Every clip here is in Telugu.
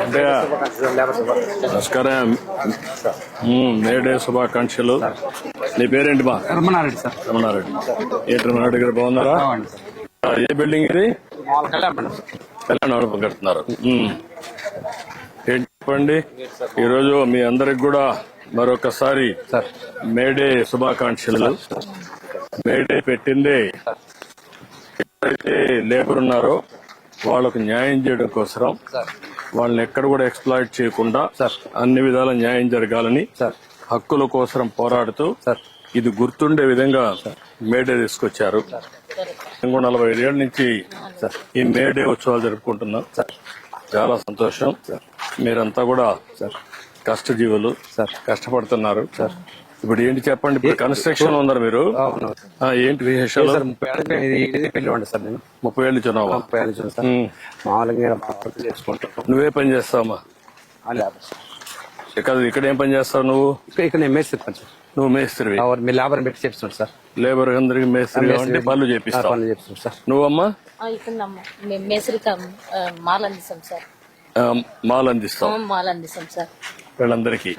అంటే నమస్కారం. మేడే శుభాకాంక్షలు. నీ పేరేంటి బా? రమణారెడ్డి సార్. రమణారెడ్డి. ఏంటి రమణారెడ్డి గారు బాగున్నారా? ఏ బిల్డింగ్ ఇది? కళ్యాణ మండపం కడుతున్నారు. ఏంటి చెప్పండి. ఈరోజు మీ అందరికి కూడా మరొకసారి మేడే శుభాకాంక్షలు. మేడే పెట్టిందే ఎవరైతే లేబర్ ఉన్నారో వాళ్ళకు న్యాయం చేయడం కోసం, వాళ్ళని ఎక్కడ కూడా ఎక్స్ప్లాయిట్ చేయకుండా అన్ని విధాల న్యాయం జరగాలని హక్కుల కోసం పోరాడుతూ ఇది గుర్తుండే విధంగా మేడే తీసుకొచ్చారు. 45 ఏళ్ల నుంచి ఈ మేడే ఉత్సవాలు జరుపుకుంటున్నాం. చాలా సంతోషం. మీరంతా కూడా కష్టజీవులు, కష్టపడుతున్నారు. ఇప్పుడు ఏంటి చెప్పండి. ఇప్పుడు కన్స్ట్రక్షన్ ఉన్నారు మీరు, ఏంటి విశేషాలు? 30 ఏళ్ళు సార్. నేను 30 ఏళ్ళు చున్నావా? 30 ఏళ్ళు సార్. మామూలుగా చేసుకుంటాం. నువ్వే పని చేస్తావమ్మా? ఇక్కడ ఏం పని చేస్తావు నువ్వు? ఇక్కడ నేను మేస్త్రి పని సార్. నువ్వు మేస్త్రివి? మీ లేబర్ పెట్టి చేస్తున్నాడు సార్. లేబర్ అందరికి మేస్త్రి అంటే పనులు చేపిస్తావు. పనులు చేపిస్తాడు సార్. నువ్వమ్మా? మాల్ అందిస్తాం సార్. మాల్ అందిస్తావు? మాల్ అందిస్తాం సార్ వీళ్ళందరికీ.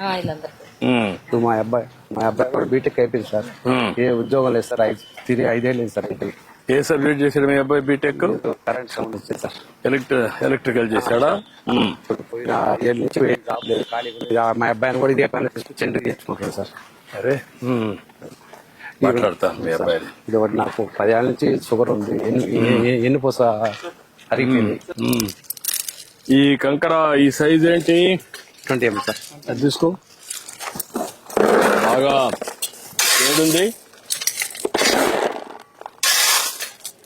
మా అబ్బాయి కూడా బీటెక్ అయిపోయింది సార్. ఏ ఉద్యోగం లేదు సార్. 5 ఏళ్ళు సార్. ఏ సబ్జెక్ట్ చేశాడు మీ అబ్బాయి? బీటెక్ కరెంట్ సంబంధించి సార్. ఎలక్ట్రికల్ చేశాడా? పోయిన 6 ఏళ్ళ నుంచి జాబ్ లేదు. మా అబ్బాయిని కూడా ఇదే పని చెండు తెచ్చుకుంటాడు సార్. అరే మాట్లాడతాను మీ అబ్బాయి. ఇది ఒకటి నాకు 10 ఏళ్ళ నుంచి షుగర్ ఉంది. ఎన్నుపూస అరిగిపోయింది. ఈ కంకర ఈ సైజ్ ఏంటి? 20 mm సార్. అది తీసుకో. బాగా వేడుంది.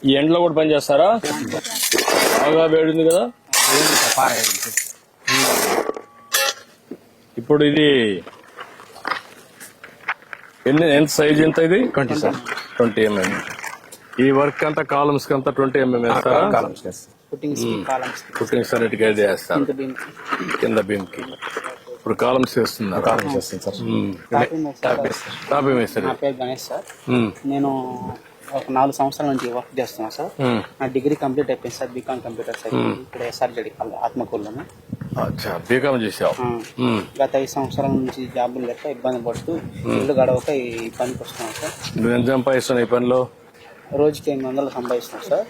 ఈ ఎండలో కూడా పని చేస్తారా? బాగా వేడుంది కదా. ఇప్పుడు ఇది ఎంత సైజ్ ఎంత? ఇది 20 సార్. 20 mm. ఈ వర్క్ అంతా కాలమ్స్ కి అంతా 20 mm వేస్తారా? పుట్టింగ్స్ అన్నిటికీ అయితే వేస్తారు కింద బీమ్ కి. ఇప్పుడు కాలమ్స్ వేస్తున్నారు. టాప్ ఏం వేస్తారు? నా పేరు గణేష్ సార్. నేను ఒక 4 సంవత్సరాల నుంచి వర్క్ చేస్తున్నా సార్. నా డిగ్రీ కంప్లీట్ అయిపోయింది సార్. B Com computer science. ఇక్కడ ఎస్ఆర్జడి ఆత్మకూరులోనే బీకామ్ చేసావు. గత 5 సంవత్సరాల నుంచి జాబులు లెక్క ఇబ్బంది పడుతూ ఇల్లు గడవక ఈ పనికి వస్తున్నాను సార్. నువ్వు ఎంత సంపాదిస్తున్నావు ఈ పనిలో? రోజుకి 800 సంపాదిస్తున్నాను సార్.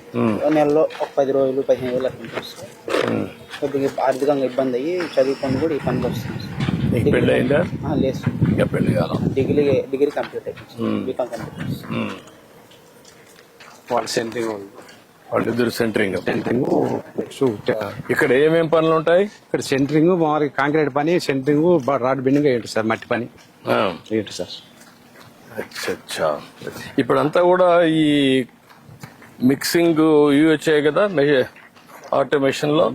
నెలలో ఒక 10 రోజులు 15 వేలు అట్లా సార్. కొద్దిగా ఆర్థికంగా ఇబ్బంది అయ్యి చదువుకొని కూడా ఈ పనికి వస్తున్నాను సార్. పెళ్లి అయిందా? లేదు. పెళ్లి కాలం. డిగ్రీ కంప్లీట్ అయిపోయింది. B Com computer. వాళ్ళిద్దరు సెంటరింగ్. ఇక్కడ ఏమేం పనులు ఉంటాయి? ఇక్కడ సెంటరింగ్, మామూలుగా కాంక్రీట్ పని, సెంటరింగ్, రాడ్ బెండింగ్ ఏంటి సార్, మట్టి పని ఏంటి సార్. అచ్చా. ఇప్పుడంతా కూడా ఈ మిక్సింగ్ ఇవి వచ్చాయి కదా ఆటోమేషన్ లో,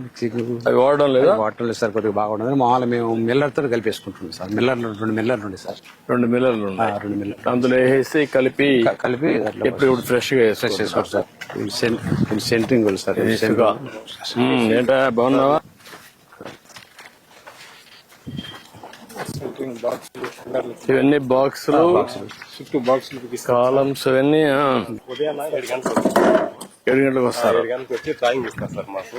అవి వాడడం లేదా? వాడటం లేదు సార్. కొద్దిగా బాగుండదు. మామూలుగా మేము మిల్లర్ తో కలిపేసుకుంటున్నాం సార్. 2 మిల్లర్లు ఉండే సార్. 2 మిల్లర్లు ఉన్నాయి. 2 మిల్లర్ అందులో వేసి కలిపి ఇప్పుడు ఫ్రెష్ గా చేసుకోవచ్చు సార్. Centering sir. ఏంటా బాగున్నావా? ఇవన్నీ బాక్సులు, కాలమ్స్, ఇవన్నీ 7 గంటలకు వస్తారు. 7 గంటలకు వచ్చి డ్రాయింగ్ ఇస్తారు సార్ మాకు.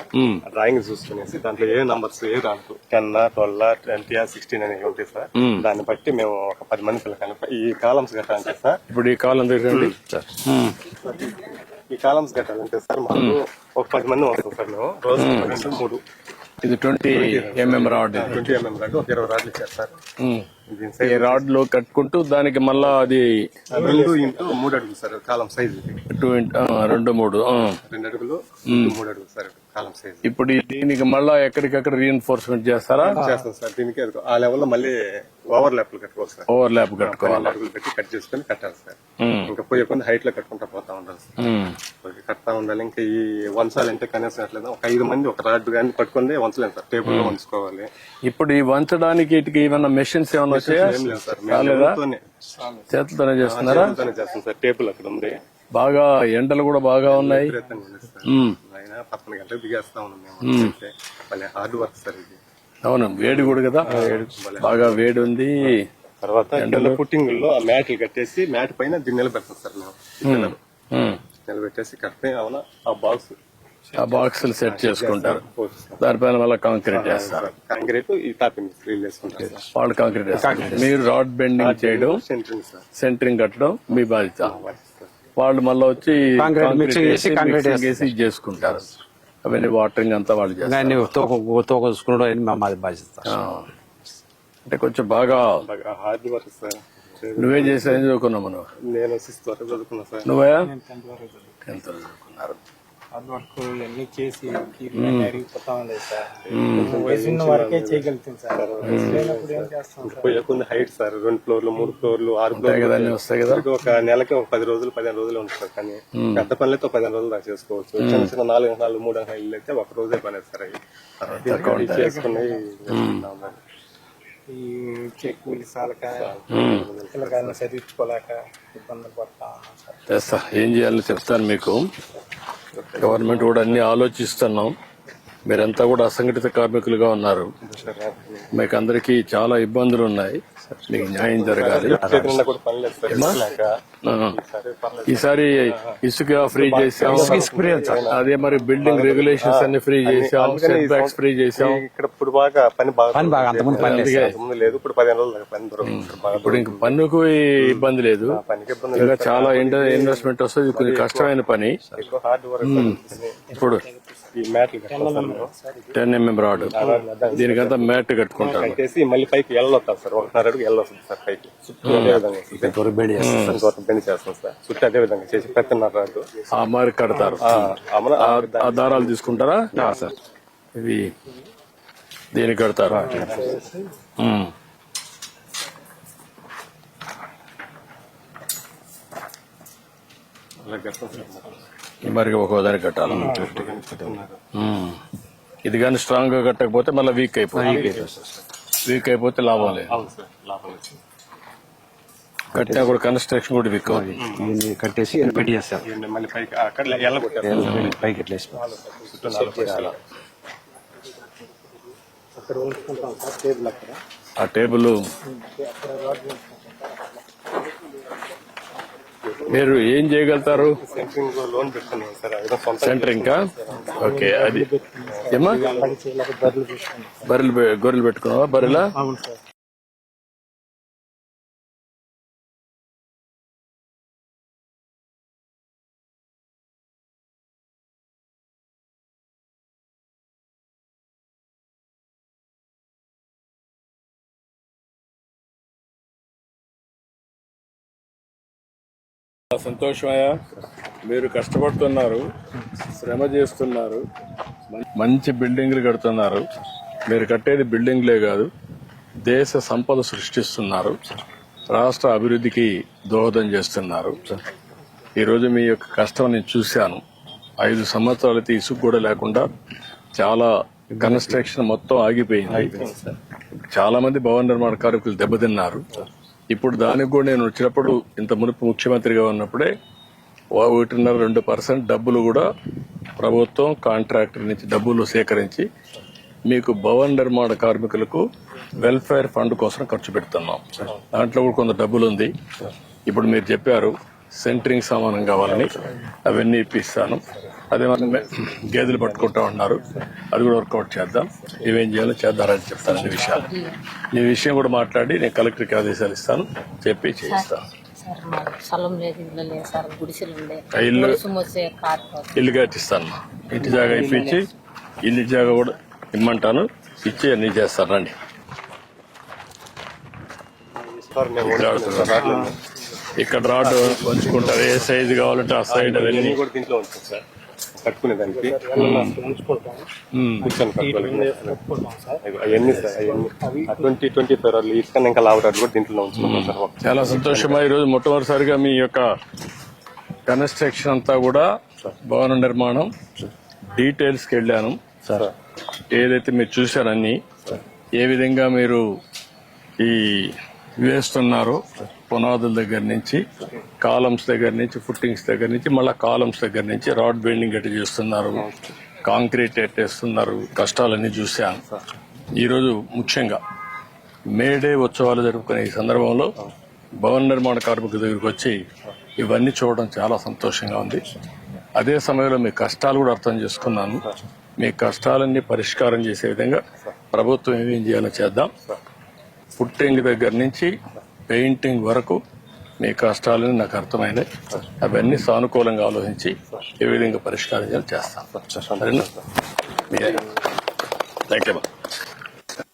డ్రాయింగ్ చూసుకునేసి దాంట్లో ఏ నంబర్స్ ఏ రాదు, 10, 12, 20, 16 అనేవి ఉంటాయి సార్. దాన్ని బట్టి మేము ఒక 10 మంది పిల్లకాయలు ఈ కాలమ్స్ కట్టాలంటే సార్. ఇప్పుడు ఈ కాలం దగ్గర సార్ ఈ కాలమ్స్ కట్టాలంటే సార్ మాకు ఒక 10 మంది వస్తాం సార్. మేము రోజు 3. ఇది 20 mm రాడ్. 20 mm రాడ్ ఒక 20 రాడ్లు ఇచ్చారు సార్. ఈ రాడ్ లో కట్టుకుంటూ దానికి మళ్ళా అది 2 x 3 అడుగులు సార్ కాలం సైజ్. 2 x 2 3 2 అడుగులు 3 అడుగులు సార్ కాలం సైజ్. ఇప్పుడు దీనికి మళ్ళా ఎక్కడికక్కడ రీఎన్ఫోర్స్మెంట్ చేస్తారా? చేస్తాం సార్. దీనికి ఆ లెవెల్ లో మళ్ళీ ఓవర్ ల్యాప్లు కట్టుకోవాలి సార్. ఓవర్ ల్యాప్ కట్టుకోవాలి. అడుగులు పెట్టి కట్ చేసుకుని కట్టాలి సార్. ఇంకా పోయే కొన్ని హైట్ లో కట్టుకుంటా పోతా ఉండాలి సార్. కడతా ఉండాలి. ఇంకా ఈ వంచాలంటే కనీసం అట్లేదు ఒక 5 మంది ఒక రాడ్ కానీ పట్టుకుంటే వంచలేము సార్. టేబుల్ లో వంచుకోవాలి. ఇప్పుడు ఈ వంచడానికి ఇటుకి ఏమన్నా మెషిన్స్ ఏమన్నా వచ్చాయా? చేతులతోనే చేస్తున్నారా? చేస్తాం సార్. టేబుల్ అక్కడ ఉంది. బాగా ఎండలు కూడా బాగా ఉన్నాయి. 11 గంటలకు దిగేస్తా ఉన్నాం మేము. హార్డ్ వర్క్ సార్ ఇది. అవును, వేడి కూడా కదా, బాగా వేడి ఉంది. తర్వాత ఎండలో పుట్టింగ్ లో ఆ మ్యాట్లు కట్టేసి మ్యాట్ పైన దీన్ని నిలబెడతాం సార్. మేము నిలబెట్టేసి కట్టే అవునా ఆ బాక్స్ ఆ బాక్సులు సెట్ చేసుకుంటారు, దానిపైన మళ్ళీ కాంక్రీట్ చేస్తారు. కాంక్రీట్ ఈ టాపింగ్ రీల్ చేసుకుంటారు సార్. వాళ్ళు కాంక్రీట్ చేస్తారు, మీరు రాడ్ బెండింగ్ చేయడం, సెంటరింగ్ సార్. సెంటరింగ్ కట్టడం మీ బాధ్యత. వాళ్ళు మళ్ళీ వచ్చి కాంక్రీట్ కాంక్రీట్ మిక్సింగ్ చేసి చేసి కాంక్రీట్ మిక్సింగ్ చేసి చేసుకుంటారు. అవన్నీ వాటరింగ్ అంతా వాళ్ళు చేస్తారు. అన్ని తోక చూసుకున్నాడు అని మాది బాధ్యత. ఆ. అంటే కొంచెం బాగా బాగా హార్డ్ వర్క్ సార్. నువ్వేం చేసా, ఏం చదువుకున్నావు మనం? నేను 6th వరకు చదువుకున్నా సార్. నువ్వయా? 10th వరకు చదివాను. ఎంత చదువుకున్నారు? హార్డ్ వర్క్ ఇవన్నీ చేసి అరిగిపోతా ఉండేది సార్. వయసున్న వరకే చేయగలుగుతాం సార్. వయసు లేనప్పుడు ఏం చేస్తాం సార్? పోయే కొన్ని హైట్ సార్, 2 ఫ్లోర్లు 3 ఫ్లోర్లు 6 అంతే కదా, అన్నీ ఫ్లోర్లు వస్తాయి కదా. ఒక నెలకి ఒక 10 రోజులు 15 రోజులు ఉంటుంది సార్. కానీ పెద్ద పనులతో 15 రోజులు దాకా చేసుకోవచ్చు. చిన్న చిన్న 4 గంటలు 3 గంటలు ఇల్లు అయితే ఒక రోజే పని సార్. అవి చేసుకుని ఈ చెక్ కూలి సాలక పిల్లకాయలను చదివించుకోలేక ఇబ్బందులు పడతా ఉన్నాం సార్. చేస్తా, ఏం చేయాలో చెప్తాను మీకు. గవర్నమెంట్ కూడా అన్ని ఆలోచిస్తున్నాం. మీరంతా కూడా అసంఘటిత కార్మికులుగా ఉన్నారు, మీకు అందరికీ చాలా ఇబ్బందులు ఉన్నాయి, మీకు న్యాయం జరగాలి. చేతిలో కూడా పని లేదు సార్. లేక ఈసారి ఇసుక ఫ్రీ చేసాం, అదే మరి బిల్డింగ్ రెగ్యులేషన్స్ అన్ని ఫ్రీ చేసాం, సెట్ బ్యాక్స్ ఫ్రీ చేసాం. ఇక్కడ ఇప్పుడు బాగా పని బాగా అంతకుముందు పని లేదు సార్. ముందు లేదు, ఇప్పుడు 15 రోజులు దాకా పని దొరుకుతుంది బాగా. ఇప్పుడు ఇంక పన్నుకు ఇబ్బంది లేదు, పనికి ఇబ్బంది ఇంకా చాలా ఇన్వెస్ట్మెంట్ వస్తుంది, కొంచెం కష్టమైన పని. ఎక్కువ హార్డ్ వర్క్. ఇప్పుడు ఈ మ్యాట్లు కట్టాలి 10 mm రాడ్, దీనికంతా మ్యాట్ కట్టుకుంటారు. కట్టేసి మళ్ళీ పైకి ఎల్లొస్తాం సార్. 1.5 అడుగు ఎల్లొస్తుంది సార్ పైకి. చుట్టూ అదే విధంగా వస్తుంది. బెండ్ చేస్తాం సార్. చుట్టూ అదే విధంగా చేసి 10.5 రాడు ఆ మరి కడతారు. ఆ దారాలు తీసుకుంటారా సార్? ఇవి దీనికి కడతారు. అలా కడతాం సార్. మరి ఒక్కో దానికి కట్టాలి. ఇది కానీ స్ట్రాంగ్ గా కట్టకపోతే మళ్ళీ వీక్ అయిపోతుంది. వీక్ అయిపోతే లాభం లేదు. అవును సార్, లాభం వచ్చింది. కట్టినా కూడా కన్స్ట్రక్షన్ కూడా వీక్ అవుతుంది. ఇవన్నీ కట్టేసి పెట్టి చేస్తారు. ఇవన్నీ మళ్ళీ పైకి అక్కడ ఎల్ల కొట్టారు. పైకి ఎట్లేసి చుట్టూ 4 కొట్టాలి. అక్కడ ఉంచుకుంటాం సార్ టేబుల్ అక్కడ. ఆ టేబుల్ మీరు ఏం చేయగలుగుతారు? సెంటరింగ్ లోన్ పెట్టుకున్నాం సార్. ఏదో సొంత సెంటరింగ్ కా? ఓకే. అది ఏమా బర్రెలు చూసుకుంటాం. గొర్రెలు పెట్టుకున్నావా? బర్రెలా? అవును సార్. సంతోషమయ్యా, మీరు కష్టపడుతున్నారు, శ్రమ చేస్తున్నారు, మంచి బిల్డింగ్లు కడుతున్నారు. మీరు కట్టేది బిల్డింగ్లే కాదు, దేశ సంపద సృష్టిస్తున్నారు, రాష్ట్ర అభివృద్ధికి దోహదం చేస్తున్నారు. ఈరోజు మీ యొక్క కష్టం నేను చూశాను. 5 సంవత్సరాలైతే ఇసుక కూడా లేకుండా చాలా కన్స్ట్రక్షన్ మొత్తం ఆగిపోయింది. చాలా మంది భవన నిర్మాణ కార్మికులు దెబ్బతిన్నారు. ఇప్పుడు దానికి కూడా నేను వచ్చినప్పుడు, ఇంత మునుపు ముఖ్యమంత్రిగా ఉన్నప్పుడే 1.5-2% డబ్బులు కూడా ప్రభుత్వం కాంట్రాక్టర్ నుంచి డబ్బులు సేకరించి మీకు భవన నిర్మాణ కార్మికులకు వెల్ఫేర్ ఫండ్ కోసం ఖర్చు పెడుతున్నాం. దాంట్లో కూడా కొంత డబ్బులు ఉంది. ఇప్పుడు మీరు చెప్పారు సెంటరింగ్ సామానం కావాలని, అవన్నీ ఇప్పిస్తాను. అదే మనం గేదెలు పట్టుకుంటా ఉన్నారు, అది కూడా వర్కౌట్ చేద్దాం. ఇవేం చేయాలో చేద్దారని చెప్తాను. ఈ విషయం కూడా మాట్లాడి నేను కలెక్టర్కి ఆదేశాలు ఇస్తాను, చెప్పి చేయిస్తాను. సార్ మాకు స్థలం లేదు, ఇల్లు లేదు సార్, గుడిసెలు ఉండే ఇల్లు వచ్చే కారిపోతుంది. ఇల్లు కట్టిస్తాను. ఇంటి జాగా ఇప్పించి ఇల్లు జాగా కూడా ఇమ్మంటాను, ఇచ్చి అన్ని చేస్తాను. రండి. ఇక్కడ రాడ్ వంచుకుంటారు, ఏ సైజు కావాలంటే ఆ సైడ్ అవన్నీ కూడా దీంట్లో ఉంటుంది సార్. కట్టుకునేదానికి కూర్చొని అవన్నీ సార్. అవన్నీ 20-25 రోజులు ఇసుకన్నా ఇంకా లావుతాడు కూడా దీంట్లో ఉంచుకుంటాం సార్. చాలా సంతోషమా. ఈరోజు మొట్టమొదటిసారిగా మీ యొక్క కన్స్ట్రక్షన్ అంతా కూడా భవన నిర్మాణం డీటెయిల్స్కి వెళ్ళాను సార్. ఏదైతే మీరు చూశారన్నీ, ఏ విధంగా మీరు ఈ వేస్తున్నారో, పునాదుల దగ్గర నుంచి, కాలమ్స్ దగ్గర నుంచి, ఫుట్టింగ్స్ దగ్గర నుంచి, మళ్ళీ కాలమ్స్ దగ్గర నుంచి రాడ్ బెండింగ్ ఎట్లా చేస్తున్నారు, కాంక్రీట్ ఎట్టేస్తున్నారు, కష్టాలన్నీ చూశాను. ఈరోజు ముఖ్యంగా మేడే ఉత్సవాలు జరుపుకునే ఈ సందర్భంలో భవన నిర్మాణ కార్మికుల దగ్గరికి వచ్చి ఇవన్నీ చూడడం చాలా సంతోషంగా ఉంది. అదే సమయంలో మీ కష్టాలు కూడా అర్థం చేసుకున్నాను. మీ కష్టాలన్నీ పరిష్కారం చేసే విధంగా ప్రభుత్వం ఏం చేయాలో చేద్దాం. పుట్టింగ్ దగ్గర నుంచి పెయింటింగ్ వరకు మీ కష్టాలని నాకు అర్థమైనాయి. అవన్నీ సానుకూలంగా ఆలోచించి ఏ విధంగా పరిష్కారం చేయాలో చేస్తాం. సరేనా? Thank you.